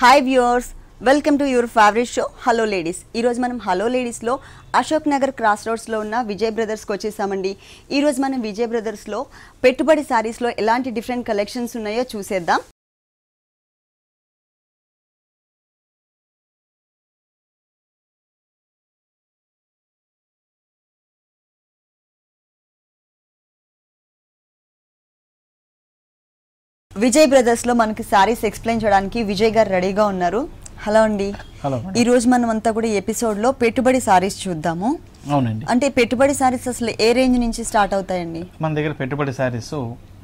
Hi viewers, welcome to your favorite show Hello Ladies. ఈ రోజు మనం హలో లేడీస్ లో అశోక్ నగర్ క్రాస్ రోడ్స్ లో ఉన్న విజయ్ బ్రదర్స్ కి వచ్చేసామండి. ఈ రోజు మనం విజయ్ బ్రదర్స్ లో పెట్టుబడి సారీస్ లో ఎలాంటి డిఫరెంట్ కలెక్షన్స్ ఉన్నాయో చూసేద్దాం. విజయ్ బ్రదర్స్ లో మనకి సారీస్ ఎక్స్ప్లెయిన్ చేయడానికి విజయ్ గారు రెడీగా ఉన్నారు. హలో అండి. ఈ రోజు మనం అంతా కూడా ఈ ఎపిసోడ్ లో పెట్టుబడి సారీస్ చూద్దాము. అవునండి. అంటే పెట్టుబడి సారీస్ అసలు ఏ రేంజ్ నుంచి స్టార్ట్ అవుతాయండి? మన దగ్గర పెట్టుబడి సారీస్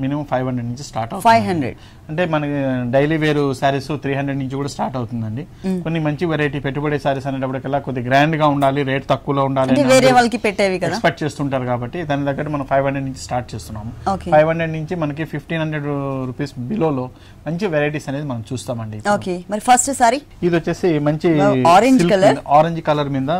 మినిమం 500 నుంచి స్టార్ట్ అవుతుంది. 500 అంటే మనకి డైలీ వేర్ సారీస్ 300 నుంచి కూడా స్టార్ట్ అవుతుందండి. కొన్ని మంచి వెరైటీ పెట్టుబడి సారీస్ అనేటప్పటికల్లా కొద్దిగా గ్రాండ్ గా ఉండాలి, రేట్ తక్కువలో ఉండాలి, వేరే వాళ్ళకి పెట్టేవి కదా ఎక్స్పెక్ట్ చేస్తుంటారు కాబట్టి దాని దగ్గర మనం 500 నుంచి స్టార్ట్ చేస్తున్నాము. 500 నుంచి మనకి 1500 రూపీస్ బిలోలో మంచి వెరైటీస్ అనేది మనం చూస్తామండి. ఓకే, మరి ఫస్ట్ సారీ ఇది వచ్చేసి మంచి ఆరెంజ్ కలర్, ఆరెంజ్ కలర్ మీద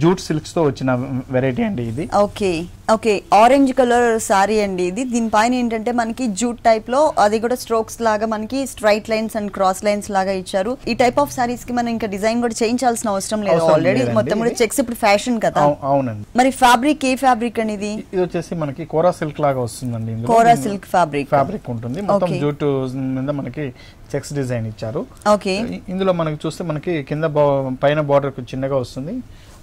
జూట్ సిల్క్స్ తో వచ్చిన వెరైటీ అండి ఇది. Okay okay, orange colour sorry అండి ఇది. దీనిపైన ఏంటంటే మనకి జూట్ టైప్ లో అది కూడా స్ట్రోక్స్ లాగా మనకి straight lines and cross lines లాగా ఇచ్చారు. ఈ టైప్ ఆఫ్ సారీస్ కి మనం ఇంకా డిజైన్ కూడా చేయించాల్సిన అవసరం లేదు, ఆల్రెడీ మొత్తం కూడా చెక్స్ ఇప్పుడు ఫ్యాషన్ కదా. అవునండి. మరి ఫ్యాబ్రిక్ ఏ ఫ్యాబ్రిక్ అండి ఇది? ఇది వచ్చేసి మనకి కోరా సిల్క్ లాగా వస్తుందండి. కోరా సిల్క్ ఫ్యాబ్రిక్ ఉంటుంది. మొత్తం జూట్ మీద మనకి చెక్స్ డిజైన్ ఇచ్చారు. ఓకే, ఇందులో మనకి చూస్తే మనకి కింద పైన బార్డర్ చిన్నగా వస్తుంది,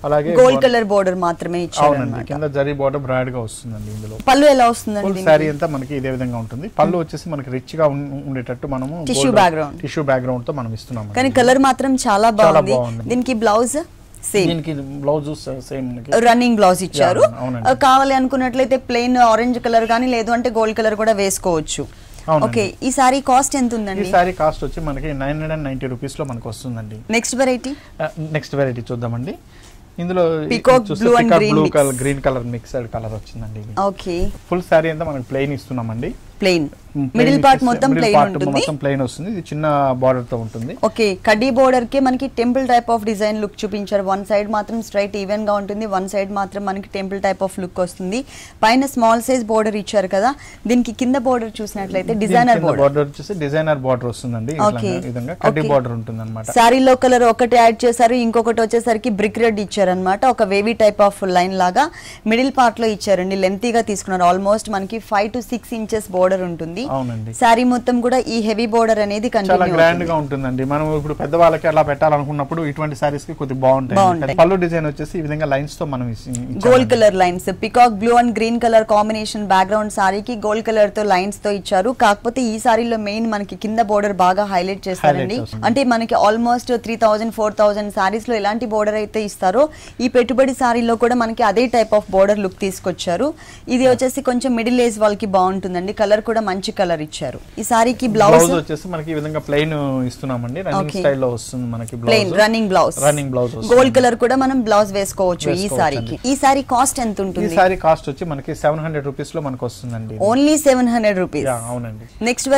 అలాగే గోల్డ్ కలర్ బోర్డర్ మాత్రమే ఇచ్చారు. కింద జరీ బోర్డర్ బ్రాడ్ గా వస్తుందండి. ఇందులో పళ్ళు ఎలా వస్తుందండి? సారీ అంతా మనకి ఇదే విధంగా ఉంటుంది. పళ్ళు వచ్చేసి మనకి రిచ్ గా ఉండేటట్టు మనము టిష్యూ బ్యాక్గ్రౌండ్ తో మనం ఇస్తున్నాము. కానీ కలర్ మాత్రం చాలా బాగుంది. దీనికి బ్లౌజ్ దీనికి బ్లౌజ్ సేమ్ రన్నింగ్ బ్లౌజ్ ఇచ్చారు. కావాలి అనుకున్నట్లయితే ప్లెయిన్ ఆరెంజ్ కలర్ కానీ లేదు అంటే గోల్డ్ కలర్ కూడా వేసుకోవచ్చు. ఓకే, ఈ సారీ కాస్ట్ ఎంత ఉందండి? ఈ సారీ కాస్ట్ వచ్చి మనకి 990 రూపీస్ లో మనకు వస్తుందండి. నెక్స్ట్ వెరైటీ చూద్దామండి. ఇందులో గ్రీన్ కలర్ మిక్స్డ్ కలర్ వచ్చిందండి. ఓకే, ఫుల్ సారీ అంతా మనకి ప్లెయిన్ ఇస్తున్నామండి. ప్లెయిన్ మిడిల్ పార్ట్ మొత్తం ప్లెయిన్ వస్తుంది. ఇది చిన్న బార్డర్ తో ఉంటుంది. ఓకే, కడ్డీ బోర్డర్ కి మనకి temple type of design look చూపించారు. వన్ సైడ్ మాత్రం స్ట్రైట్ ఈవెన్ గా ఉంటుంది, వన్ సైడ్ మాత్రం మనకి టెంపుల్ టైప్ ఆఫ్ లుక్ వస్తుంది. పైన స్మాల్ సైజ్ బోర్డర్ ఇచ్చారు కదా. దీనికి కింద బోర్డర్ చూసినట్లయితే డిజైనర్ బోర్డర్ వచ్చేసి డిజైనర్ బోర్డర్ వస్తుందండి. విధంగా కడ్డీ బోర్డర్ ఉంటుంది అన్నమాట. సారీలో కలర్ ఒకటి యాడ్ చేశారు, ఇంకొకటి వచ్చేసరికి బ్రిక్ రెడ్ ఇచ్చారు అనమాట. ఒక వేవీ టైప్ ఆఫ్ లైన్ లాగా మిడిల్ పార్ట్ లో ఇచ్చారండి. లెంతీగా తీసుకున్నారు. ఆల్మోస్ట్ మనకి 5 to 6 ఇంచెస్ బోర్డర్ ఉంటుంది. సారీ మొత్తం కూడా ఈ హెవీ బోర్డర్ అనేది చాలా గ్రాండ్ గా ఉంటుందండి. మనం ఇప్పుడు పెద్దవాళ్ళకి అలా పెట్టాలనుకున్నప్పుడు ఇటువంటి సారీస్ కి కొద్దిగా బాగుంటాయి. పళ్ళు డిజైన్ వచ్చేసి ఈ విధంగా లైన్స్ తో మనం gold colour lines, peacock blue and green colour combination background సారీకి గోల్డ్ కలర్ తో లైన్స్ తో ఇచ్చారు. కాకపోతే ఈ సారీలో మెయిన్ మనకి కింద బోర్డర్ బాగా హైలైట్ చేస్తారండి. అంటే మనకి ఆల్మోస్ట్ 3000 4000 సారీస్ లో ఎలాంటి బోర్డర్ అయితే ఇస్తారో ఈ పెట్టుబడి సారీలో కూడా మనకి అదే టైప్ ఆఫ్ బోర్డర్ లుక్ తీసుకొచ్చారు. ఇది వచ్చేసి కొంచెం మిడిల్ ఏజ్ వాళ్ళకి బాగుంటుందండి. కలర్ కూడా మంచి కలర్ ఇచ్చారు. ఈ సారీకి బ్లౌజ్ వచ్చేసి మనకి ఈ విధంగా ప్లెయిన్ ఇస్తున్నామండి. రన్నింగ్ స్టైల్ లో వస్తుంది మనకి plain running blouse gold colour కూడా మనం బ్లౌజ్ వేసుకోవచ్చు ఈ సారీకి. ఈ సారీ కాస్ట్ ఎంత ఉంటుంది? ఈ సారీ కాస్ట్ వచ్చి మనకి 700 రూపీస్ లో మనకు వస్తుందండి. Only 700 rupees. అవునండి. నెక్స్ట్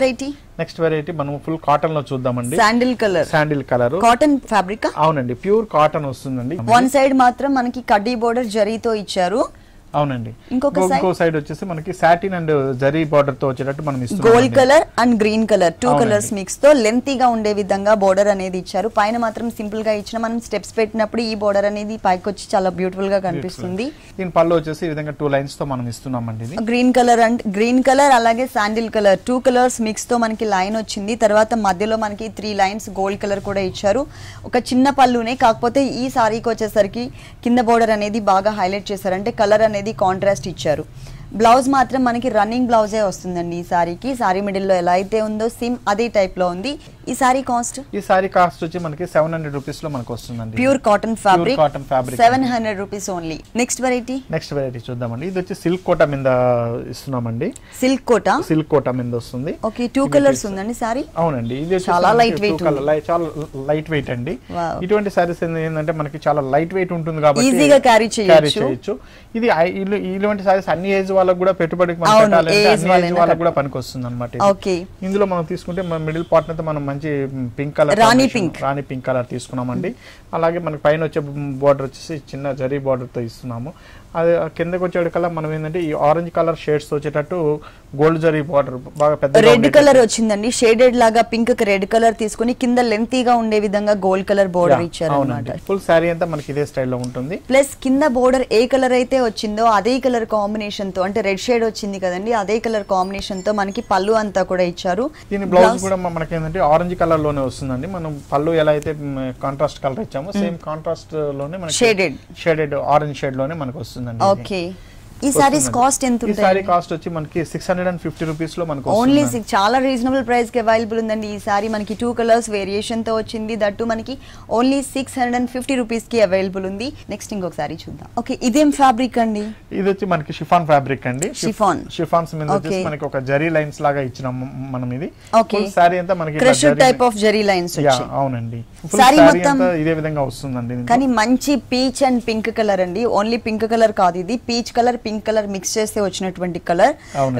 వెరైటీ మనం ఫుల్ కాటన్ లో చూద్దామండి. Sandal colour cotton fabric. అవునండి, ప్యూర్ కాటన్ వస్తుందండి. వన్ సైడ్ మాత్రం మనకి కడ్డీ బోర్డర్ జరీతో ఇచ్చారు. అవునండి. ఇంకో సైడ్ వచ్చేసి మనకి సాటిన్ అండ్ జరీ బార్డర్ తో వచ్చేటట్టు మనం ఇస్తున్నాం. Gold colour and green colour 2 colours mix తో లెంతీగా ఉండే విధంగా బోర్డర్ అనేది ఇచ్చారు. పైన మాత్రం సింపుల్ గా ఇచ్చిన మనం స్టెప్స్ పెట్టినప్పుడు ఈ బోర్డర్ అనేది పైకి వచ్చి చాలా బ్యూటిఫుల్ గా కనిపిస్తుంది. దీని పళ్ళు వచ్చేసి ఈ విధంగా 2 లైన్స్ తో మనం ఇస్తున్నామండి. గ్రీన్ కలర్ అలాగే శాండిల్ కలర్ 2 కలర్స్ మిక్స్ తో మనకి లైన్ వచ్చింది. తర్వాత మధ్యలో మనకి 3 లైన్స్ గోల్డ్ కలర్ కూడా ఇచ్చారు. ఒక చిన్న పళ్ళునే, కాకపోతే ఈ సారీకి వచ్చేసరికి కింద బోర్డర్ అనేది బాగా హైలైట్ చేశారు. అంటే కలర్ అనేది కాంట్రాస్ట్ ఇచ్చారు. బ్లౌజ్ మాత్రం మనకి రన్నింగ్ బ్లౌజే వస్తుందండి ఈ సారీకి. సారీ మిడిల్ లో ఎలా అయితే ఉందో సేమ్ అదే టైప్ లో ఉంది. ఈ సారీ కాస్ట్ వచ్చి మనకి 700 రూపీస్ లో మనకు వస్తుందండి. Pure cotton fabric 700 rupees only. Next variety చూద్దామండి. ఇది వచ్చి సిల్క్ కోటా మీద ఇస్తున్నామండి. సిల్క్ కోటా మీద వస్తుంది. ఓకే, 2 కలర్స్ ఉందండి సారీ. అవునండి, ఇది చాలా లైట్ వెయిట్, చాలా లైట్ వెయిట్ అండి. ఇటువంటి సారీస్ ఏంటంటే మనకి చాలా లైట్ వెయిట్ ఉంటుంది కాబట్టి ఈజీగా క్యారీ చేయొచ్చు. ఇది ఇటువంటి సారీస్ అన్ని ఏజ్ వాళ్ళకి కూడా పెట్టుబడికి వాళ్ళకి కూడా పనికి వస్తుంది అనమాట. ఇందులో మనం తీసుకుంటే మన మిడిల్ పార్ట్ అయితే మనం మంచి పింక్ కలర్, రాణి పింక్ కలర్ తీసుకున్నామండి. అలాగే మనకి పైన వచ్చే బార్డర్ వచ్చేసి చిన్న జరీ బార్డర్ తో ఇస్తున్నాము. అది కిందకి వచ్చేటికల్లా మనం ఏంటంటే ఈ ఆరెంజ్ కలర్ షేడ్స్ వచ్చేటట్టు గోల్డ్ జరీ బార్డర్ బాగా పెద్ద రెడ్ కలర్ వచ్చిందండి. షేడెడ్ లాగా పింక్ కి రెడ్ కలర్ తీసుకుని కింద లెంతీగా ఉండే విధంగా గోల్డ్ కలర్ బోర్డర్ ఇచ్చారు అన్నమాట. ఫుల్ సారీ అంతా మనకి ఇదే స్టైల్లో ఉంటుంది. ప్లస్ కింద బోర్డర్ ఏ కలర్ అయితే వచ్చిందో అదే కలర్ కాంబినేషన్ తో, అంటే రెడ్ షేడ్ వచ్చింది కదండి, అదే కలర్ కాంబినేషన్ తో మనకి పళ్ళు అంతా కూడా ఇచ్చారు. దీని బ్లౌజ్ కూడా మనకి ఏంటంటే ఆరెంజ్ కలర్ లోనే వస్తుందండి. మనం పళ్ళు ఎలా అయితే కాంట్రాస్ట్ కలర్ ఇచ్చామో సేమ్ కాంట్రాస్ట్ లోనే మనకి షేడెడ్ ఆరెంజ్ షేడ్ లోనే మనకి వస్తుంది. ఓకే, ఈ సారీస్ కాస్ట్ ఎంత ఉంటుంది? ఈ సారీ కాస్ట్ వచ్చి మనకి 650 రూపీస్ లో మనకు ఓన్లీ చాలా రీజనబుల్ ప్రైస్ కి అవైలబుల్ ఉందండి. ఈ సారీ మనకి 2 కలర్స్ వేరియేషన్ తో వచ్చింది, దట్టు మనకి ఓన్లీ 650 రూపీస్ కి అవైలబుల్ ఉంది. నెక్స్ట్ ఇంకొక సారీ చూద్దాం. ఓకే, ఇదేం ఫ్యాబ్రిక్ అండి? ఇది వచ్చి మనకి షిఫాన్ ఫ్యాబ్రిక్ అండి. షిఫాన్స్ మీద వచ్చేసి మనకి ఒక జరీ లైన్స్ లాగా ఇచ్చినాం మనం. ఇది ఫుల్ సారీ అంతా మనకి crushed type of zari lines వచ్చి. అవునండి, సారీ మొత్తం ఇదే విధంగా వస్తుందండి. కానీ మంచి పీచ్ అండ్ పింక్ కలర్ అండి. ఓన్లీ పింక్ కలర్ కాదు, ఇది peach colour pink colour mix చేస్తే వచ్చినటువంటి కలర్,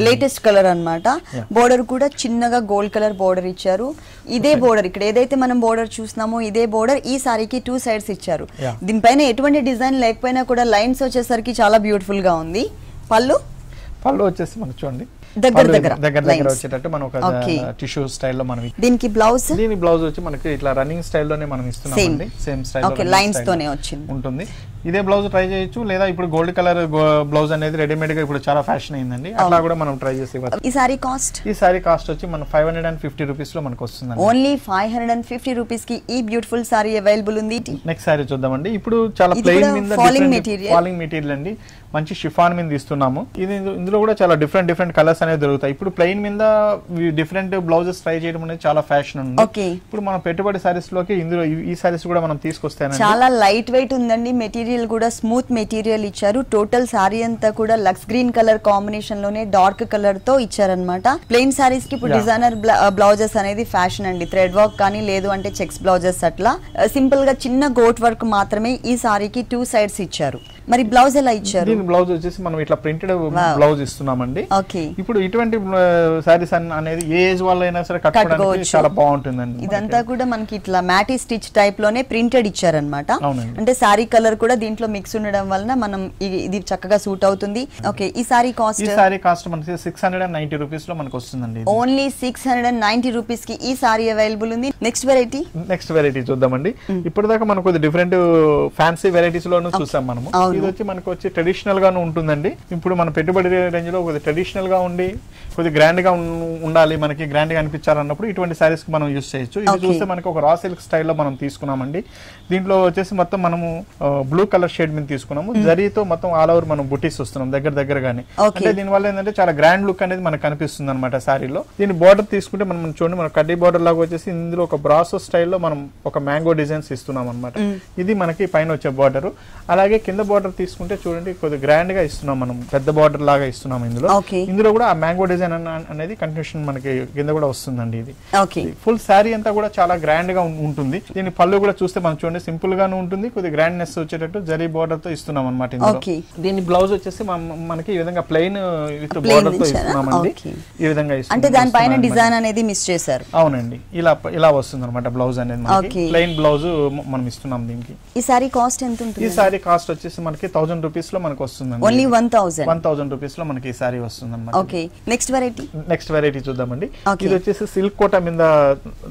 లేటెస్ట్ కలర్ అన్నమాట. బోర్డర్ కూడా చిన్నగా గోల్డ్ కలర్ బోర్డర్ ఇచ్చారు. ఇదే బోర్డర్ ఇక్కడ ఏదైతే మనం బోర్డర్ చూస్తున్నామో ఇదే బోర్డర్ ఈ సారీకి 2 సైడ్స్ ఇచ్చారు. దీనిపైన ఎటువంటి డిజైన్ లేకపోయినా కూడా లైన్స్ వచ్చేసరికి చాలా బ్యూటిఫుల్ గా ఉంది. పళ్ళు వచ్చేసి మనకు చూడండి దగ్గర వచ్చేటట్టు మనం ఒక టిష్యూ స్టైల్లో మనం. దీనికి బ్లౌజ్ వచ్చి మనకి ఇట్లా రన్నింగ్ స్టైల్లోనే మనం ఇస్తున్నామండి. సేమ్ స్టైల్ లైన్స్ తోనే వచ్చింది ఉంటుంది. ఇదే బ్లౌజ్ ట్రై చేయొచ్చు, లేదా ఇప్పుడు గోల్డ్ కలర్ బ్లౌజ్ అనేది రెడీమేడ్ గా ఇప్పుడు చాలా ఫ్యాషన్ అయిందండి, అట్లా కూడా మనం ట్రై చేసి ఇవ్వచ్చు. ఈ సారీ కాస్ట్ వచ్చి మన 550 రూపీస్ లో మనకు వస్తుంది. ఓన్లీ 550 రూపీస్ కి ఈ బ్యూటిఫుల్ సారీ అవైలబుల్ ఉంది. నెక్స్ట్ సారీ చూద్దామండి. ఇప్పుడు చాలా ప్లెయిన్ మీద ఫాలింగ్ మెటీరియల్ అండి, మంచి షిఫాన్ మీద ఇస్తున్నాము. ఇది ఇందులో కూడా చాలా డిఫరెంట్ కలర్స్ అనేది దొరుకుతాయి. ఇప్పుడు ప్లెయిన్ మీద డిఫరెంట్ బ్లౌజెస్ ట్రై చేయడం అనేది చాలా ఫ్యాషన్ ఉంది. ఇప్పుడు మన పెట్టుబడి సారీస్ లోకి ఇందులో ఈ సారీస్ కూడా మనం తీసుకొస్తాను. చాలా లైట్ వెయిట్ ఉందండి. మెటీరియల్ కూడా స్మూత్ మెటీరియల్ ఇచ్చారు. టోటల్ సారీ అంతా కూడా లక్స్ గ్రీన్ కలర్ కాంబినేషన్ లోనే డార్క్ కలర్ తో ఇచ్చారనమాట. ప్లెయిన్ సారీస్ కి ఇప్పుడు డిజైనర్ బ్లౌజెస్ అనేది ఫ్యాషన్ అండి. థ్రెడ్ వర్క్ కానీ లేదు అంటే చెక్స్ బ్లౌజెస్ అట్లా సింపుల్ గా చిన్న గోట్ వర్క్ మాత్రమే ఈ సారీకి 2 సైడ్స్ ఇచ్చారు. మరి బ్లౌజ్ ఎలా ఇచ్చారు? దీని బ్లౌజ్ వచ్చేసి మనం ఇట్లా ప్రింటెడ్ బ్లౌజ్ ఇస్తున్నామండి. ఇప్పుడు ఇటువంటి సారీస్ అనేది ఏ ఏజ్ వాళ్ళైనా సరే కట్టుకోవడానికి చాలా బాగుంటుందండి. ఇదంతా కూడా మనకి ఇట్లా మ్యాటీ స్టిచ్ టైప్ లోనే ప్రింటెడ్ ఇచ్చారనమాట. అంటే సారీ కలర్ కూడా దీంట్లో మిక్స్ ఉండడం వలన మనం ఇది చక్కగా సూట్ అవుతుంది. ఓకే, ఈ సారీ కాస్ట్ మనకి 690 రూపీస్ లో మనకు వస్తుందండి. ఓన్లీ 690 రూపీస్ కి ఈ సారీ అవైలబుల్ ఉంది. నెక్స్ట్ వెరైటీ చూద్దామండి. ఇప్పుడు దాకా మనకు డిఫరెంట్ ఫ్యాన్సీ వెరైటీస్ లోనూ చూసాం మనము. ఇది వచ్చి మనకు వచ్చి ట్రెడిషనల్ గాను ఉంటుందండి. ఇప్పుడు మన పెట్టుబడి రేంజ్ లో కొద్దిగా ట్రెడిషనల్ గా ఉండి కొద్దిగా గ్రాండ్ గా ఉండాలి, మనకి గ్రాండ్ గా అనిపించాలన్నప్పుడు ఇటువంటి సారీస్ మనం యూస్ చేయొచ్చు. ఇది చూస్తే మనకి ఒక రా సిల్క్ స్టైల్లో మనం తీసుకున్నామండి. దీంట్లో వచ్చేసి మొత్తం మనము బ్లూ కలర్ షేడ్ మీద తీసుకున్నాము. జరీతో మొత్తం ఆల్ ఓవర్ మనం బుటీస్ వస్తున్నాం దగ్గరగానే. అంటే దీని వల్ల ఏంటంటే చాలా గ్రాండ్ లుక్ అనేది మనకు కనిపిస్తుంది అనమాట సారీలో. దీని బార్డర్ తీసుకుంటే మనం చూడండి, మన కడ్డీ బార్డర్ లాగా వచ్చేసి ఇందులో ఒక బ్రాసో స్టైల్లో మనం ఒక మ్యాంగో డిజైన్స్ ఇస్తున్నాం అనమాట. ఇది మనకి పైన వచ్చే బార్డర్. అలాగే కింద బార్డర్ తీసుకుంటే చూడండి కొద్దిగా గ్రాండ్ గా ఇస్తున్నాం, మనం పెద్ద బార్డర్ లాగా ఇస్తున్నాం. ఇందులో కూడా ఆ మ్యాంగో డిజైన్ అనేది కంటిన్యూషన్ మనకి కింద కూడా వస్తుందండి. ఇది ఫుల్ శారీ అంతా కూడా చాలా గ్రాండ్ గా ఉంటుంది. దీని పళ్ళు కూడా చూస్తే మనం చూడండి సింపుల్ గాను ఉంటుంది, కొద్దిగా గ్రాండ్నెస్ వచ్చేటట్టు జరీ బార్డర్ తో ఇస్తున్నాం అనమాట. దీని బ్లౌజ్ వచ్చేసి మనకి ఈ విధంగా ప్లెయిన్ విత్ బార్డర్ తో ఇస్తున్నామండి. ఈ విధంగా అంటే దానిపైన డిజైన్ అనేది మిస్ చేశారు. అవునండి, ఇలా వస్తుంది అనమాట బ్లౌజ్ అనేది. మనకి ప్లెయిన్ బ్లౌజ్ మనం ఇస్తున్నాం. దీనికి ఈ సారీ కాస్ట్ ఎంత ఉంటుంది? ఈ సారీ కాస్ట్ వచ్చేసి మనకి 1000 రూపీస్ లో మనకు వస్తుంది. ఓన్లీ 1000 రూపీస్ లో మనకి ఈ సారీ వస్తుంది అనమాట. ఓకే, నెక్స్ట్ వెరైటీ చూద్దామండి. ఇది వచ్చేసి సిల్క్ కోటా మీద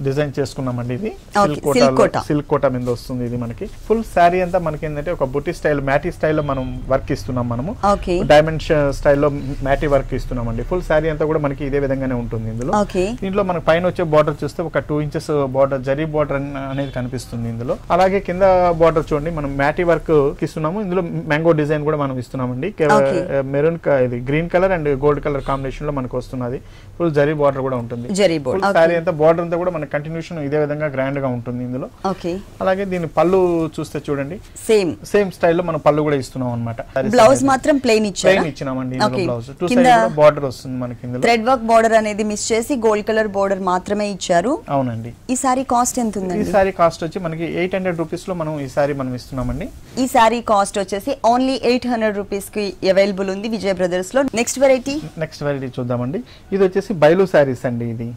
డిజైన్ చేసుకున్నామండి. ఇది సిల్క్ కోటా మీద వస్తుంది. ఇది మనకి ఫుల్ శారీ అంతా మనకి ఏంటంటే ఒక బుటీ స్టైల్ మ్యాటీ స్టైల్లో మనం వర్క్ ఇస్తున్నాం. మనము డైమండ్ స్టైల్లో మ్యాటీ వర్క్ ఇస్తున్నామండి. ఫుల్ శారీ అంతా కూడా మనకి ఇదే విధంగానే ఉంటుంది. దీంట్లో మనకి పైన వచ్చే బార్డర్ చూస్తే ఒక 2 ఇంచెస్ బార్డర్ జరీ బార్డర్ అనేది కనిపిస్తుంది ఇందులో. అలాగే కింద బార్డర్ చూడండి మనం మ్యాటీ వర్క్ ఇస్తున్నాము. ఇందులో మ్యాంగో డిజైన్ కూడా మనం ఇస్తున్నామండి. మెరూన్ ఇది green colour and gold colour combination లో మనకు వస్తున్నది. ఫుల్ జరీ బార్డర్ కూడా ఉంటుంది. సారీ అంతా బార్డర్ అంతా కూడా మన కంటిన్యూషన్ ఇదే విధంగా గ్రాండ్ గా ఉంటుంది ఇందులో. అలాగే దీని పళ్ళు చూస్తే చూడండి సేమ్ స్టైల్లో మనం పళ్ళు కూడా ఇస్తున్నాం అనమాట. బ్లౌజ్ మాత్రం ప్లెయిన్ ఇచ్చినామండి. బ్లౌజ్ టూ సైడ్ బార్డర్ వస్తుంది మనకి. థ్రెడ్ వర్క్ బార్డర్ అనేది మిస్ చేసి గోల్డ్ కలర్ బార్డర్ మాత్రమే ఇచ్చారు. అవునండి. ఈ సారీ కాస్ట్ ఎంత ఉంది? ఈ సారీ కాస్ట్ వచ్చి మనకి 800 రూపీస్ లో మనం ఈ సారీ మనం ఇస్తున్నామండి. ఈ సారీ కాస్ట్ వచ్చేసి వచ్చేసి ఓన్లీ 800 రూపీస్ కి అవైలబుల్ ఉంది విజయ్ బ్రదర్స్ లో. నెక్స్ట్ వెరైటీ చూద్దామండి. ఇది వచ్చేసి బైలు సారీస్ అండి. ఇది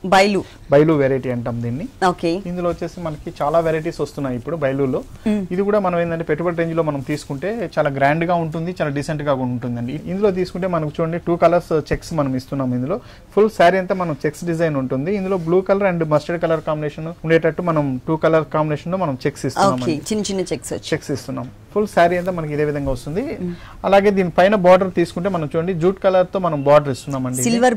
బైలు వెరైటీ అంటాం దీన్ని. ఓకే, ఇందులో వచ్చేసి మనకి చాలా వెరైటీస్ వస్తున్నాయి ఇప్పుడు బైలులో. ఇది కూడా మనం ఏంటంటే పెట్టుబడి రేంజ్ లో మనం తీసుకుంటే చాలా గ్రాండ్ గా ఉంటుంది, చాలా డీసెంట్ గా ఉంటుందండి. ఇందులో తీసుకుంటే మనకు చూడండి 2 కలర్స్ చెక్స్ మనం ఇస్తున్నాం. ఇందులో ఫుల్ శారీ అంతా మనం చెక్స్ డిజైన్ ఉంటుంది. ఇందులో blue colour and mustard colour combination ఉండేటట్టు మనం 2 కలర్ కాంబినేషన్ లో మనం చెక్స్ ఇస్తున్నాం. చిన్న చెక్స్ ఇస్తున్నాం. ఫుల్ శారీ అంతా మనకి ఇదే విధంగా వస్తుంది. అలాగే దీని పైన బార్డర్ తీసుకుంటే మనం చూడండి జూట్ కలర్ తో మనం బార్డర్ ఇస్తున్నామండి. సిల్వర్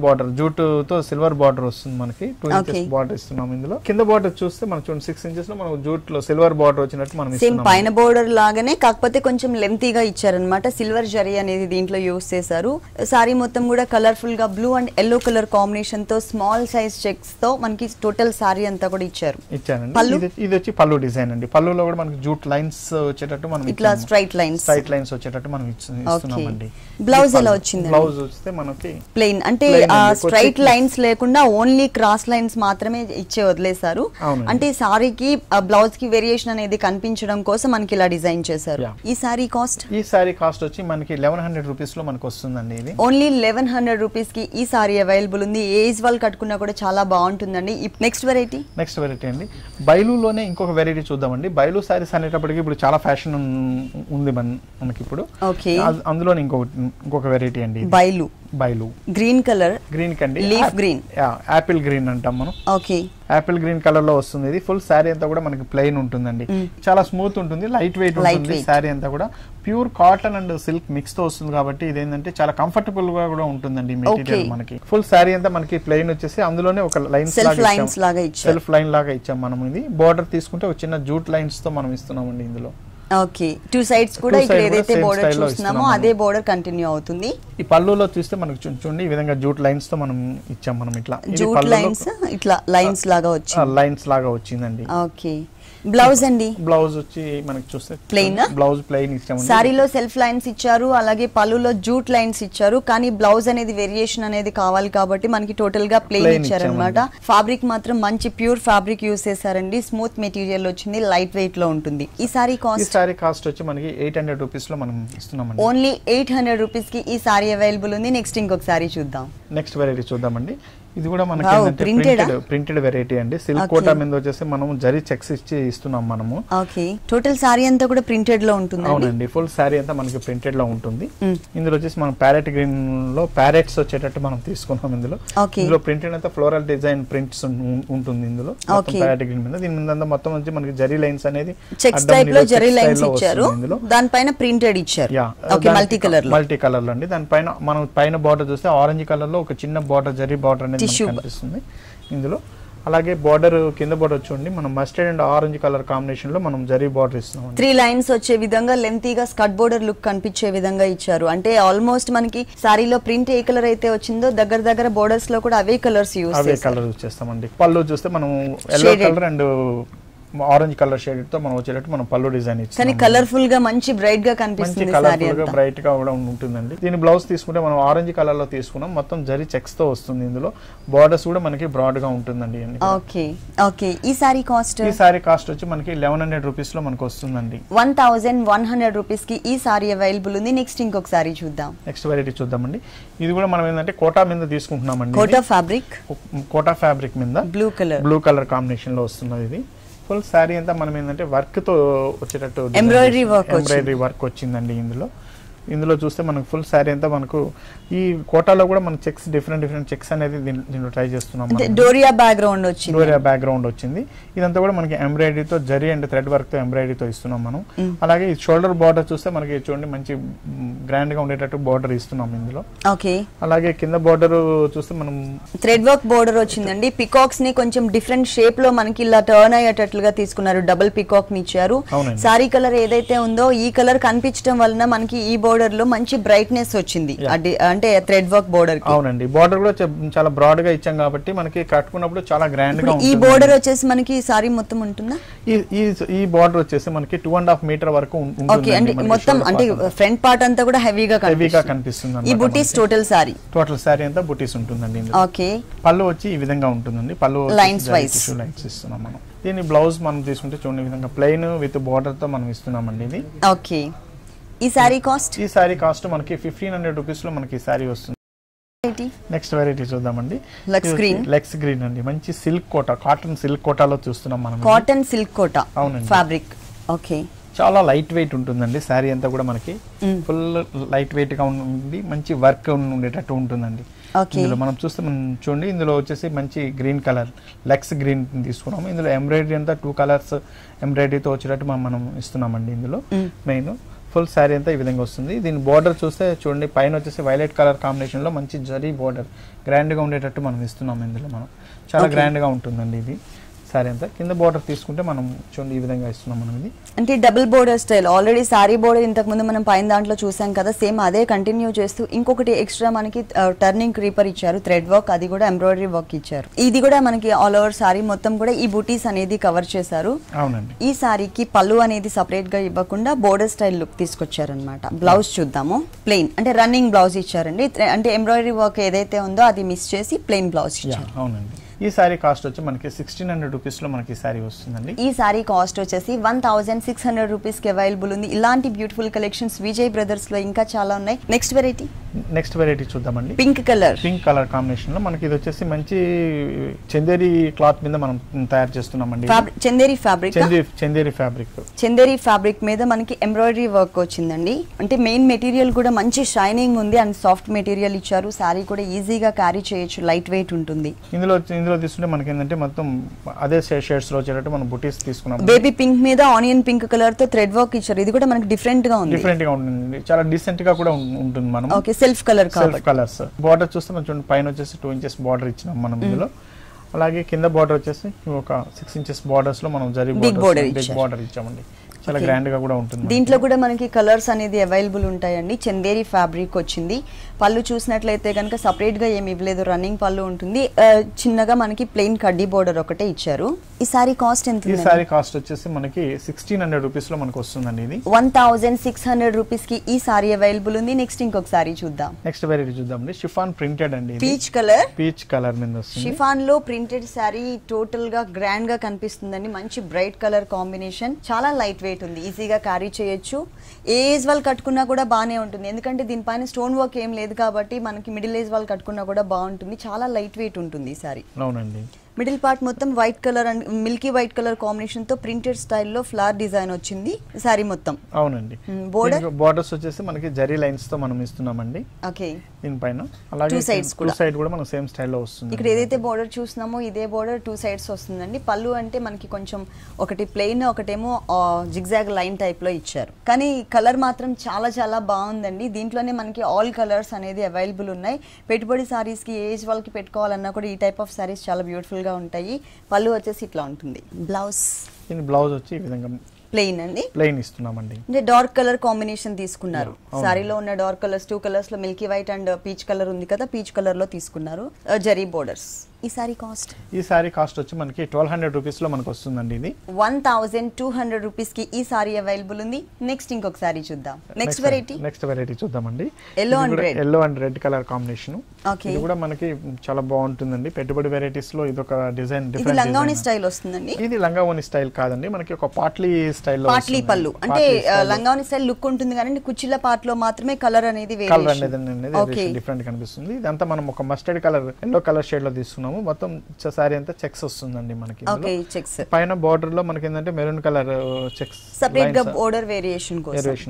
బార్డర్ జూట్ తో సిల్వర్ బార్డర్ వస్తుంది మనకి. 2 ఇంచెస్ బార్డర్ ఇస్తున్నాం. ఇందులో కింద బార్డర్ చూస్తే మనం చూడండి 6 ఇంచెస్ లో మనం జూట్ లో సిల్వర్ బార్డర్ వచ్చినట్టు మనం ఇస్తున్నాం. పైన బార్డర్ లాగానే కాకపోతే కొంచెం లెంతీగా ఇచ్చారనమాట. సిల్వర్ జరీ అనేది దీంట్లో యూస్ చేశారు. సారీ మొత్తం కూడా కలర్ఫుల్ గా blue and yellow colour combination తో స్మాల్ సైజ్ చెక్స్ తో మనకి టోటల్ సారీ అంతా కూడా ఇచ్చారండి. ఇది వచ్చి పళ్ళు డిజైన్ అండి. పళ్ళులో కూడా మనకి జూట్ లైన్స్ వచ్చేటట్టు మనం ఇట్లా స్ట్రైట్ లైన్స్ వచ్చేటట్టు మనం ఇస్తున్నామండి. బ్లౌజ్ ఎలా వచ్చింది? బ్లౌజ్ వస్తే మనకి ప్లెయిన్ అంటే స్ట్రైట్ లైన్స్ లేకుండా ఓన్లీ క్రాస్ లైన్స్ మాత్రమే ఇచ్చే వదిలేశారు. అంటే సారీకి బ్లౌజ్ కి వేరియేషన్ అనేది కనిపించడం కోసం మనకి ఇలా డిజైన్ చేశారు. ఈ సారీ కాస్ట్ వచ్చి మనకి 1100 రూపీస్ లో మనకి వస్తుందండి. ఇది ఓన్లీ 1100 రూపీస్ కి ఈ సారీ అవైలబుల్ ఉంది. ఏజ్ వాళ్ళు కట్టుకున్నా కూడా చాలా బాగుంటుందండి. నెక్స్ట్ వెరైటీ అండి. బైలులోనే ఇంకొక వెరైటీ చూద్దామండి. బైలు సారీస్ అనేటప్పటికి ఇప్పుడు చాలా ఫ్యాషన్ ఉంది మనకి ఇప్పుడు. అందులో ఇంకొక వెరైటీ అండి. బైలు గ్రీన్ కలర్, కండి, లీఫ్ గ్రీన్, యాపిల్ గ్రీన్ అంటాం మనం. ఓకే, యాపిల్ గ్రీన్ కలర్ లో వస్తుంది. ఇది ఫుల్ శారీ అంతా కూడా మనకి ప్లెయిన్ ఉంటుందండి. చాలా స్మూత్ ఉంటుంది, లైట్ వెయిట్ ఉంటుంది. శారీ అంతా కూడా pure cotton and silk mix తో వస్తుంది కాబట్టి ఇది ఏంటంటే చాలా కంఫర్టబుల్ గా కూడా ఉంటుందండి మెటీరియల్ మనకి. ఫుల్ శారీ అంతా మనకి ప్లెయిన్ వచ్చేసి అందులోనే ఒక సెల్ఫ్ లైన్ లాగా ఇచ్చాం మనం. ఇది బార్డర్ తీసుకుంటే ఒక చిన్న జూట్ లైన్స్ తో మనం ఇస్తున్నామండి ఇందులో. ఓకే, 2 సైడ్స్ కూడా ఇక్కడ ఏదైతే బోర్డర్ చూస్తున్నామో అదే బోర్డర్ కంటిన్యూ అవుతుంది. ఈ పళ్ళులో చూస్తే మనకు చూడండి ఈ విధంగా జూట్ లైన్స్ తో మనం ఇచ్చాం. మనం ఇట్లా జూట్ లైన్స్ ఇట్లా లైన్స్ లాగా వచ్చిందండి. ఓకే, బ్లౌజ్ అండి. బ్లౌజ్ వచ్చి మనకి చూస్తే ప్లెయిన్ ఇచ్చాము. సారీలో సెల్ఫ్ లైన్స్ ఇచ్చారు, అలాగే పళ్ళులో జూట్ లైన్స్ ఇచ్చారు. కానీ బ్లౌజ్ అనేది వేరియేషన్ అనేది కావాలి కాబట్టి మనకి టోటల్ గా ప్లెయిన్ ఇచ్చారనమాట. ఫ్యాబ్రిక్ మాత్రం మంచి ప్యూర్ ఫ్యాబ్రిక్ యూస్ చేశారండి. స్మూత్ మెటీరియల్ వచ్చింది, లైట్ వెయిట్ లో ఉంటుంది. ఈ సారీ కాస్ట్ వచ్చి మనకి 800 రూపీస్ లో మనం ఇస్తున్నాం. ఓన్లీ 800 రూపీస్ కి ఈ సారీ అవైలబుల్ ఉంది. నెక్స్ట్ ఇంకొక సారీ చూద్దాం. నెక్స్ట్ వెరైటీ చూద్దామండి. ఇది కూడా మనకి ప్రింటెడ్ వెరైటీ అండి. సిల్క్ కోటా మీద వచ్చేసి మనం జరీ చెక్స్ ఇచ్చి ఇస్తున్నాం మనము. ఓకే, టోటల్ సారీ అంతా కూడా ప్రింటెడ్ లో ఉంటుంది. అవునండి, ఫుల్ సారీ అంతా మనకి ప్రింటెడ్ లో ఉంటుంది. ఇందులో వచ్చేసి మనం ప్యారెట్ గ్రీన్ లో ప్యారెట్స్ వచ్చేటట్టు మనం తీసుకున్నాం. ఇందులో ప్రింటెడ్ అంతా ఫ్లోరల్ డిజైన్ ప్రింట్స్ ఉంటుంది. ఇందులో ప్యారెట్ గ్రీన్ మీద దీని మీద మొత్తం వచ్చి మనకి జరీ లైన్స్ అనేది చెక్స్ టైప్ లో జరీ లైన్స్ ఇచ్చారు. దానిపైన ప్రింటెడ్ ఇచ్చారు. మల్టీ కలర్ లో అండి. దానిపైన మనం పైన బార్డర్ చూస్తే ఆరెంజ్ కలర్ లో ఒక చిన్న బార్డర్ జరీ బార్డర్ అనేది కనిపిస్తుంది ఇందులో. అలాగే బార్డర్ కింద బార్డర్ చూడండి మనం mustard and orange colour combination లో మనం జరీ బార్డర్ ఇస్తున్నాం. 3 లైన్స్ వచ్చే విధంగా లెంతీగా స్కర్ట్ బోర్డర్ లుక్ కనిపించే విధంగా ఇచ్చారు. అంటే ఆల్మోస్ట్ మనకి సారీలో ప్రింట్ ఏ కలర్ అయితే వచ్చిందో దగ్గర బోర్డర్స్ లో కూడా అవే కలర్స్ యూస్ చేస్తామండి. పళ్ళు చూస్తే మనం yellow colour and orange colour shade తో మనం వచ్చేటట్టు మనం పళ్ళు డిజైన్ ఇచ్చాం. కానీ కలర్ఫుల్ గా మంచి బ్రైట్ గా కనిపిస్తుంది. బ్రైట్ గా కూడా ఉంటుందండి. దీని బ్లౌజ్ తీసుకుంటే మనం ఆరెంజ్ కలర్ లో తీసుకున్నాం. మొత్తం జరీ చెక్స్ తో వస్తుంది. ఇందులో బార్డర్స్ కూడా మనకి బ్రాడ్ గా ఉంటుందండి. ఓకే, ఈ సారీ కాస్ట్ వచ్చి మనకి 1100 రూపీస్ లో మనకి వస్తుందండి. 1100 రూపీస్ కి ఈ సారీ అవైలబుల్ ఉంది. నెక్స్ట్ ఇంకొక సారీ చూద్దాం. నెక్స్ట్ వెరైటీ చూద్దామండి. ఇది కూడా మనం ఏంటంటే కోటా మీద తీసుకుంటున్నామండి. కోటా ఫ్యాబ్రిక్ మీద బ్లూ కలర్ కాంబినేషన్ లో వస్తున్నది. ఇది ఫుల్ శారీ అంతా మనం ఏంటంటే వర్క్ తో వచ్చేటట్టు ఎంబ్రాయిడరీ వర్క్ వచ్చిందండి. ఇందులో చూస్తే మనకు ఫుల్ శారీ అంతా మనకు ఈ కోటాలో కూడా మన చెక్స్ డిఫరెంట్ చెక్స్ అనేది దీంట్లో ట్రై చేస్తున్నాం. డోరియా బ్యాక్గ్రౌండ్ వచ్చింది. ఇదంతా కూడా మనకి ఎంబ్రాయిడరీతో జరీ అండ్ థ్రెడ్ వర్క్ తో ఎంబ్రాయిడరీతో ఇస్తున్నాం మనం. అలాగే ఈ షోల్డర్ బార్డర్ చూస్తే మనకి చూడండి మంచి గ్రాండ్ గా ఉండేటట్టు బార్డర్ ఇస్తున్నాం ఇందులో. అలాగే కింద బార్డర్ చూస్తే మనం థ్రెడ్ వర్క్ బార్డర్ వచ్చిందండి. పికాక్స్ ని కొంచెం డిఫరెంట్ షేప్ లో మనకి ఇలా టర్న్ అయ్యేటట్లుగా తీసుకున్నారు. డబుల్ పికాక్ ని ఇచ్చారు. సారీ కలర్ ఏదైతే ఉందో ఈ కలర్ కనిపించడం వలన మనకి ఈ బోర్డర్ లో మంచి బ్రైట్నెస్ వచ్చింది. అంటే థ్రెడ్ వర్క్ బోర్డర్. అవునండి, బోర్డర్ కూడా చాలా బ్రాడ్ గా ఇచ్చాం కాబట్టి మనకి కట్టుకున్నప్పుడు చాలా గ్రాండ్ గా ఉంటుంది. ఈ బోర్డర్ వచ్చేసి మనకి సారీ మొత్తం ఉంటుందా? ఈ బోర్డర్ వచ్చేసి మనకి 2.5 మీటర్ వరకు ఉంటుంది. మొత్తం అంటే ఫ్రంట్ పార్ట్ అంతా కూడా హెవీగా కనిపిస్తుంది. ఈ బుటీస్ టోటల్ సారీ అంతా బుటీస్ ఉంటుందండి. ఓకే, పళ్ళు వచ్చి ఈ విధంగా ఉంటుందండి. పళ్ళు లైన్స్ వైస్ ఇస్తున్నాం మనం. దీని బ్లౌజ్ మనం తీసుకుంటే చూడండి ఈ విధంగా ప్లెయిన్ విత్ బోర్డర్ తో మనం ఇస్తున్నామండి. ఇది ఓకే, ఈ సారీ కాస్ట్? ఈ సారీ కాస్ట్ మనకి 1500 రూపీస్ లో మనకి ఈ సారీ వస్తుంది. నెక్స్ట్ వెరైటీ చూద్దామండి. లెక్స్ గ్రీన్ అండి, మంచి సిల్క్ కోట, కాటన్ సిల్క్ కోటాలో చూస్తున్నాం మనం. కాటన్ సిల్క్ కోట అవునండి ఫ్యాబ్రిక్. ఓకే, చాలా లైట్ వెయిట్ ఉంటుందండి శారీ అంతా కూడా మనకి ఫుల్ లైట్ వెయిట్ గా ఉండి మంచి వర్క్ ఉండేటట్టు ఉంటుందండి. ఇందులో మనం చూస్తే చూడండి, ఇందులో వచ్చేసి మంచి గ్రీన్ కలర్ లెక్స్ గ్రీన్ తీసుకున్నాము. ఇందులో ఎంబ్రాయిడరీ అంతా 2 కలర్స్ ఎంబ్రాయిడరీతో వచ్చేటట్టు మనం ఇస్తున్నామండి. ఇందులో మెయిన్ ఫుల్ శారీ అంతా ఈ విధంగా వస్తుంది. దీని బార్డర్ చూస్తే చూడండి, పైన వచ్చేసి వైలెట్ కలర్ కాంబినేషన్ లో మంచి జరీ బార్డర్ గ్రాండ్ గా ఉండేటట్టు మనం ఇస్తున్నాం. ఇందులో మనం చాలా గ్రాండ్ గా ఉంటుందండి ఇది సారీ అంతా. కింద బోర్డర్ తీసుకుంటే మనం చూడండి ఈ విధంగా ఇస్తున్నాం మనం. ఇది అంటే double border style. Already sorry border ఇంతకు ముందు మనం పైన దాంట్లో చూసాం కదా, సేమ్ అదే కంటిన్యూ చేస్తూ ఇంకొకటి ఎక్స్ట్రా మనకి టర్నింగ్ క్రీపర్ ఇచ్చారు, థ్రెడ్ వర్క్, అది కూడా ఎంబ్రాయిడరీ వర్క్ ఇచ్చారు. ఇది కూడా మనకి ఆల్ ఓవర్ సారీ మొత్తం కూడా ఈ బూటీస్ అనేది కవర్ చేశారు. అవునండి. ఈ సారీకి పళ్ళు అనేది సపరేట్ గా ఇవ్వకుండా బోర్డర్ స్టైల్ లుక్ తీసుకొచ్చారనమాట. బ్లౌజ్ చూద్దాము. ప్లెయిన్ అంటే రన్నింగ్ బ్లౌజ్ ఇచ్చారండి. అంటే ఎంబ్రాయిడరీ వర్క్ ఏదైతే ఉందో అది మిస్ చేసి ప్లెయిన్ బ్లౌజ్ ఇచ్చారు. అవునండి. ఈ సారీ కాస్ట్ వచ్చి మనకి 1600 రూపీస్ లో మనకి సారీ వస్తుందండి. ఈ సారీ కాస్ట్ వచ్చేసి 1600 రూపీస్ కి అవైలబుల్ ఉంది. ఇలాంటి బ్యూటిఫుల్ కలెక్షన్స్ విజయ్ బ్రదర్స్ లో ఇంకా చాలా ఉన్నాయి. నెక్స్ట్ వెరైటీ చూద్దామండి. పింక్ కలర్ కాంబినేషన్ లో మనకి ఇది వచ్చేసి మంచి చందేరి క్లాత్ మీద మనం తయారు చేస్తున్నామండి. చందేరి ఫ్యాబ్రిక్ మీద మనకి ఎంబ్రాయిడరీ వర్క్ వచ్చిందండి. అంటే మెయిన్ మెటీరియల్ కూడా మంచి షైనింగ్ ఉంది అండ్ సాఫ్ట్ మెటీరియల్ ఇచ్చారు. సారీ కూడా ఈజీగా క్యారీ చేయొచ్చు, లైట్ వెయిట్ ఉంటుంది. ఇందులో తీసుకుంటే మనకి ఏంటంటే మొత్తం అదే షేడ్స్ లో వచ్చేటట్టు మనం బుటీస్ తీసుకున్నాం. బేబీ పింక్ మీద ఆనియన్ పింక్ కలర్ తో థ్రెడ్ వర్క్ ఇచ్చారు. ఇది కూడా మనకి డిఫరెంట్ గా ఉంటుంది, చాలా డీసెంట్ గా కూడా ఉంటుంది. మనం ఓకే, సెల్ఫ్ కలర్స్. బార్డర్ చూస్తే మనం చూడండి, పైన వచ్చేసి 2 ఇంచెస్ బార్డర్ ఇచ్చినాం మనం ఇందులో. అలాగే కింద బార్డర్ వచ్చేసి ఒక 6 ఇంచెస్ బార్డర్స్ లో మనం బిగ్ బార్డర్ ఇచ్చామండి. చాలా గ్రాండ్ గా కూడా ఉంటుంది. దీంట్లో కూడా మనకి కలర్స్ అనేది అవైలబుల్ ఉంటాయండి. చందేరి ఫ్యాబ్రిక్ వచ్చింది. పళ్ళు చూసినట్లయితే కనుక సపరేట్ గా ఏమి ఇవ్వలేదు, రన్నింగ్ పళ్ళు ఉంటుంది. చిన్నగా మనకి ప్లెయిన్ కడ్డీ బోర్డర్ ఒకటే ఇచ్చారు. ఈ సారీ కాస్ట్ ఎంత? ఈ సారీ కాస్ట్ వచ్చేసి మనకి 1600 రూపీస్ లో మనకు వస్తుందండి. ఇది 1600 రూపీస్ కి ఈ సారీ అవైలబుల్ ఉంది. నెక్స్ట్ ఇంకొక సారీ చూద్దాం. నెక్స్ట్ వెరైటీ చూద్దాం. షిఫాన్ ప్రింటెడ్ అండి. పీచ్ కలర్ మీద వస్తుంది. షిఫాన్ లో ప్రింటెడ్ సారీ టోటల్ గా గ్రాండ్ గా కనిపిస్తుందండి. మంచి బ్రైట్ కలర్ కాంబినేషన్, చాలా లైట్ వెయిట్ ఉంది, ఈజీగా క్యారీ చేయొచ్చు. ఏ ఏజ్ వాళ్ళు కట్టుకున్నా కూడా బాగానే ఉంటుంది, ఎందుకంటే దీనిపైన స్టోన్ వర్క్ ఏం లేదు కాబట్టి మనకి మిడిల్ ఏజ్ వాళ్ళు కట్టుకున్నా కూడా బాగుంటుంది. చాలా లైట్ వెయిట్ ఉంటుంది ఈ సారీ. అవునండి. మిడిల్ పార్ట్ మొత్తం white colour and Milky white colour combination తో ప్రింటెడ్ స్టైల్లో ఫ్లవర్ డిజైన్ వచ్చింది సారీ మొత్తం. అవునండి. బోర్డర్స్ వచ్చేసి మనకి జరీ లైన్స్ తో మనం ఇస్తున్నామండి. ఓకే, దీనిపైన అలాగే 2 సైడ్ కూడా మనం సేమ్ స్టైల్లో వస్తుంది. ఇక్కడ ఏదైతే బోర్డర్ చూస్తున్నామో ఇదే బోర్డర్ 2 సైడ్స్ వస్తుందండి. పళ్ళు అంటే మనకి కొంచెం ఒకటి ప్లెయిన్, ఒకటేమో జిగ్జాగ్ లైన్ టైప్ లో ఇచ్చారు. కానీ కలర్ మాత్రం చాలా చాలా బాగుందండి. దీంట్లోనే మనకి ఆల్ కలర్స్ అనేది అవైలబుల్ ఉన్నాయి. పెట్టుబడి సారీస్ కి ఏజ్ వాళ్ళకి పెట్టుకోవాలన్నా కూడా ఈ టైప్ ఆఫ్ సారీస్ చాలా బ్యూటిఫుల్ గా ఉంటాయి. పళ్ళు వచ్చేసి ఇట్లా ఉంటుంది. బ్లౌజ్ వచ్చి ఈ విధంగా ప్లెయిన్ అండి, ప్లెయిన్ ఇస్తున్నామండి. అంటే డార్క్ కలర్ కాంబినేషన్ తీసుకున్నారు. సారీలో ఉన్న డార్క్ కలర్స్ 2 కలర్స్ లో Milky white and peach colour ఉంది కదా, పీచ్ కలర్ లో తీసుకున్నారు. జరీ బోర్డర్స్. ఈ సారీ కాస్ట్ వచ్చి మనకి 1200 రూపీస్ లో మనకు వస్తుందండి. ఇది 1200 రూపీస్ కి ఈ సారీ అవైలబుల్ ఉంది. నెక్స్ట్ ఇంకొక సారీ చూద్దాం. నెక్స్ట్ వెరైటీ చూద్దామండి. Yellow and red colour combination. ఇది కూడా మనకి చాలా బాగుంటుందండి. పెట్టుబడి వెరైటీస్ లో ఇది ఒక డిజైన్, ఇది లంగావోని స్టైల్ వస్తుందండి. ఇది లంగావోని స్టైల్ కాదండి, మనకి ఒక పాట్లీ స్టైల్ లో, పాట్లీ పళ్ళు అంటే లంగావోని స్టైల్ లుక్ ఉంటుంది కానీ కుచ్చిళ్ళ పార్ట్ లో మాత్రమే కలర్ అనేది డిఫరెంట్ కనిపిస్తుంది. ఇదంతా మనం ఒక mustard colour, yellow colour shade లో తీసుకున్నాము. మొత్తం సారీ అంతా చెక్స్ వస్తుందండి మనకి. పైన బార్డర్ లో మనకి ఏంటంటే మెరూన్ కలర్ చెక్స్ సెపరేట్ గా బోర్డర్ వేరియేషన్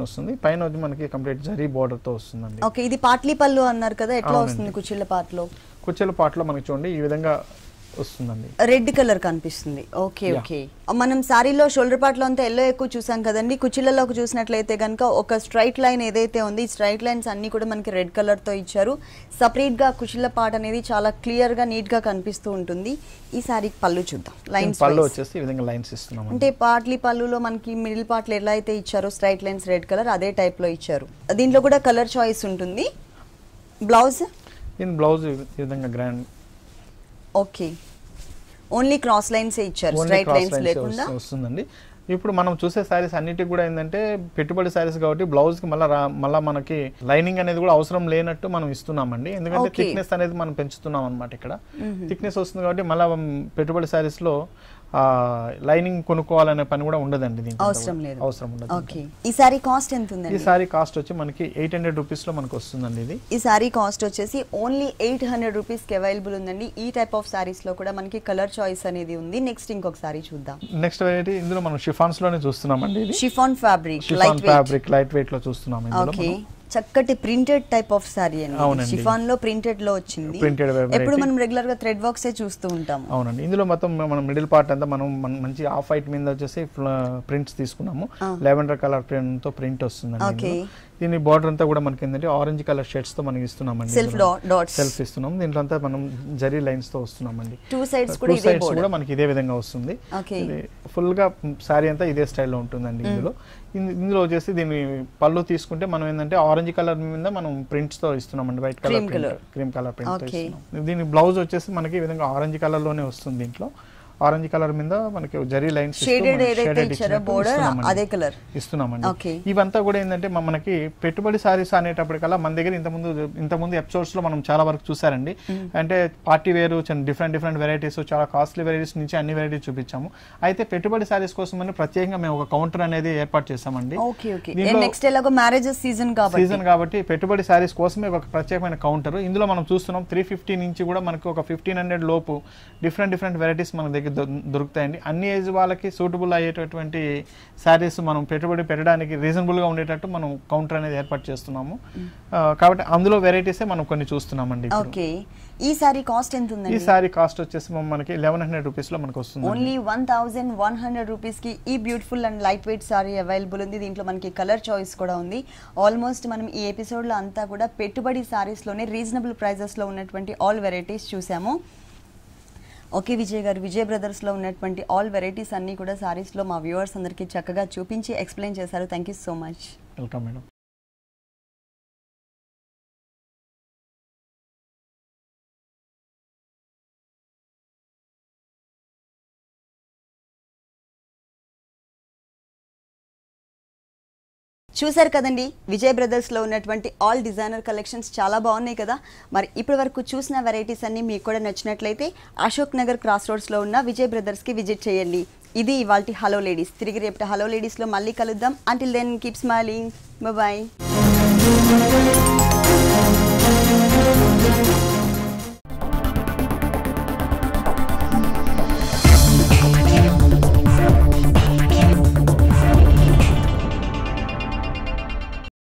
వస్తుంది. పైన మనకి కంప్లీట్ జరీ బోర్డర్ తో వస్తుందండి. ఓకే, ఇది పాట్లీ పళ్ళు అన్నారు కదా, ఎట్లా వస్తుంది కుచ్చిళ్ళ పార్ట్ లో? కుచ్చిళ్ళ పార్ట్ లో మనకి చూడండి ఈ విధంగా వస్తుందండి, రెడ్ కలర్ కనిపిస్తుంది. ఓకే ఓకే, మనం సారీలో షోల్డర్ పార్ట్ లో అంతా ఎల్లో ఎక్కువ చూసాం కదండి. కుచ్చిళ్ళలోకి చూసినట్లయితే కనుక ఒక స్ట్రైట్ లైన్ ఏదైతే ఉంది, ఈ స్ట్రైట్ లైన్స్ అన్ని కూడా మనకి రెడ్ కలర్ తో ఇచ్చారు. సపరేట్ గా కుచ్చిళ్ళ పార్ట్ అనేది చాలా క్లియర్ గా నీట్ గా కనిపిస్తూ ఉంటుంది. ఈ సారీకి పళ్ళు చూద్దాం. లైన్స్ పళ్ళు వచ్చేసి ఈ విధంగా లైన్స్ ఇస్తున్నాం. అంటే పార్ట్లీ పళ్ళులో మనకి మిడిల్ పార్ట్ లో ఎలా అయితే ఇచ్చారో స్ట్రైట్ లైన్స్ రెడ్ కలర్, అదే టైప్ లో ఇచ్చారు. దీంట్లో కూడా కలర్ చాయిస్ ఉంటుంది. బ్లౌజ్ ఈ విధంగా grand. Okay, only cross lines ఇచ్చారు, స్ట్రైట్ లైన్స్ లేకుండా వస్తుందండి. ఇప్పుడు మనం చూసే సారీస్ అన్నిటికి కూడా ఏంటంటే పెట్టుబడి సారీస్ కాబట్టి బ్లౌజ్ కి మళ్ళీ మనకి లైనింగ్ అనేది కూడా అవసరం లేనట్టు మనం ఇస్తున్నామండి. ఎందుకంటే థిక్నెస్ అనేది మనం పెంచుతున్నాం అనమాట. ఇక్కడ థిక్నెస్ వస్తుంది కాబట్టి మళ్ళీ పెట్టుబడి సారీస్ లో లైనింగ్ కొనుక్కోవాలనే పని కూడా ఉండదండి, దీనికి అవసరం లేదు. అవసరం ఉండదు. ఓకే, ఈ సారీ కాస్ట్ ఎంత ఉందండి? ఈ సారీ కాస్ట్ వచ్చి మనకి 800 రూపీస్ లో మనకు వస్తుందండి. ఇది ఈ సారీ కాస్ట్ వచ్చేసి ఓన్లీ 800 రూపీస్ కి అవైలబుల్ ఉందండి. ఈ టైప్ ఆఫ్ సారీస్ లో కూడా మనకి కలర్ చాయిస్ అనేది ఉంది. నెక్స్ట్ ఇంకొక సారీ చూద్దాం. నెక్స్ట్ వెరైటీ ఇందులో మనం షిఫాన్స్ లోనే చూస్తున్నామండి. ఇది షిఫాన్ ఫ్యాబ్రిక్, లైట్ వెయిట్ లో చూస్తున్నాం. ఓకే, చక్కటి ప్రింటెడ్ టైప్ ఆఫ్ సారీ అండి. షిఫాన్ లో ప్రింటెడ్ లో వచ్చింది. ఎప్పుడు మనం రెగ్యులర్ గా థ్రెడ్ వర్క్స్ చూస్తూ ఉంటాం. అవునండి, ఇందులో మొత్తం మనం మిడిల్ పార్ట్ అంతా మనం మంచి ఆఫ్ వైట్ మీద వచ్చేసి ప్రింట్స్ తీసుకున్నాము. లెవెండర్ కలర్ ప్రింట్ తో ప్రింట్ వస్తుందండి. దీని బార్డర్ అంతా కూడా మనకి ఏంటంటే ఆరెంజ్ కలర్ షేడ్స్ తో మనకి ఇస్తున్నామండి. సెల్ఫ్ ఇస్తున్నాం. దీంట్లో అంతా మనం జరీ లైన్స్ తో వస్తున్నామండి. టూ సైడ్స్ కూడా మనకి ఇదే విధంగా వస్తుంది. ఫుల్ గా సారీ అంతా ఇదే స్టైల్లో ఉంటుందండి. ఇందులో వచ్చేసి దీని పళ్ళు తీసుకుంటే మనం ఏంటంటే ఆరెంజ్ కలర్ మీద మనం ప్రింట్స్ తో ఇస్తున్నామండి. White colour cream colour print తో ఇస్తున్నాం. దీని బ్లౌజ్ వచ్చేసి మనకి ఈ విధంగా ఆరెంజ్ కలర్ లోనే వస్తుంది. దీంట్లో ఆరెంజ్ కలర్ మీద మనకి జరీ లైన్స్ ఇస్తున్నామండి. ఇవంతా కూడా ఏంటంటే మనకి పెట్టుబడి సారీస్ అనేటప్పటికల్లా మన దగ్గర ఇంతకుముందు ఎపిసోడ్స్ లో మనం చాలా వరకు చూసారండి. అంటే పార్టీ వేరు, డిఫరెంట్ వెరైటీస్, చాలా కాస్ట్లీ వెరైటీస్ నుంచి అన్ని వెరైటీస్ చూపించాము. అయితే పెట్టుబడి సారీస్ కోసం ప్రత్యేకంగా మేము ఒక కౌంటర్ అనేది ఏర్పాటు చేసామండి. సీజన్ కాబట్టి పెట్టుబడి సారీస్ కోసమే ఒక ప్రత్యేకమైన కౌంటర్. ఇందులో మనం చూస్తున్నాం 350 నుంచి కూడా మనకి ఒక 1500 లోపు డిఫరెంట్ వెరైటీస్ మన దగ్గర దొరుకుతాయండి. అన్ని ఏజ్ వాళ్ళకి సూటబుల్ అయ్యేటటువంటి శారీస్ మనం పెట్టుబడి పెట్టడానికి రీజనబుల్ గా ఉండేటట్టు మనం కౌంటర్ అనేది ఏర్పాటు చేస్తున్నాము. కాబట్టి అందులో వెరైటీసే మనం కొన్ని చూస్తున్నామండి. ఓకే, ఈ సారీ కాస్ట్ ఎంత ఉందండి? ఈ సారీ కాస్ట్ వచ్చేసి మనకి 1100 రూపీస్ లో మనకు వస్తుంది. ఓన్లీ 1100 రూపీస్ కి ఈ beautiful and light weight sorry available ఉంది. దీంట్లో మనకి కలర్ చాయిస్ కూడా ఉంది. ఆల్మోస్ట్ మనం ఈ ఎపిసోడ్ లో అంతా కూడా పెట్టుబడి సారీస్ లోనే రీజనబుల్ ప్రైజెస్ లో ఉన్నటువంటి ఆల్ వెరైటీస్ చూసాము. ఓకే విజయ్ గారు, విజయ్ బ్రదర్స్లో ఉన్నటువంటి ఆల్ వెరైటీస్ అన్నీ కూడా సారీస్లో మా వ్యూవర్స్ అందరికీ చక్కగా చూపించి ఎక్స్ప్లెయిన్ చేశారు. Thank you so much. Welcome madam. చూసారు కదండి, విజయ్ బ్రదర్స్లో ఉన్నటువంటి ఆల్ డిజైనర్ కలెక్షన్స్ చాలా బాగున్నాయి కదా. మరి ఇప్పటి వరకు చూసిన వెరైటీస్ అన్నీ మీకు కూడా నచ్చినట్లయితే అశోక్ నగర్ క్రాస్ రోడ్స్లో ఉన్న విజయ్ బ్రదర్స్కి విజిట్ చేయండి. ఇది ఇవాల్టి హలో లేడీస్. తిరిగి రేపటి హలో లేడీస్లో మళ్ళీ కలుద్దాం. Until then keep smiling. Bye.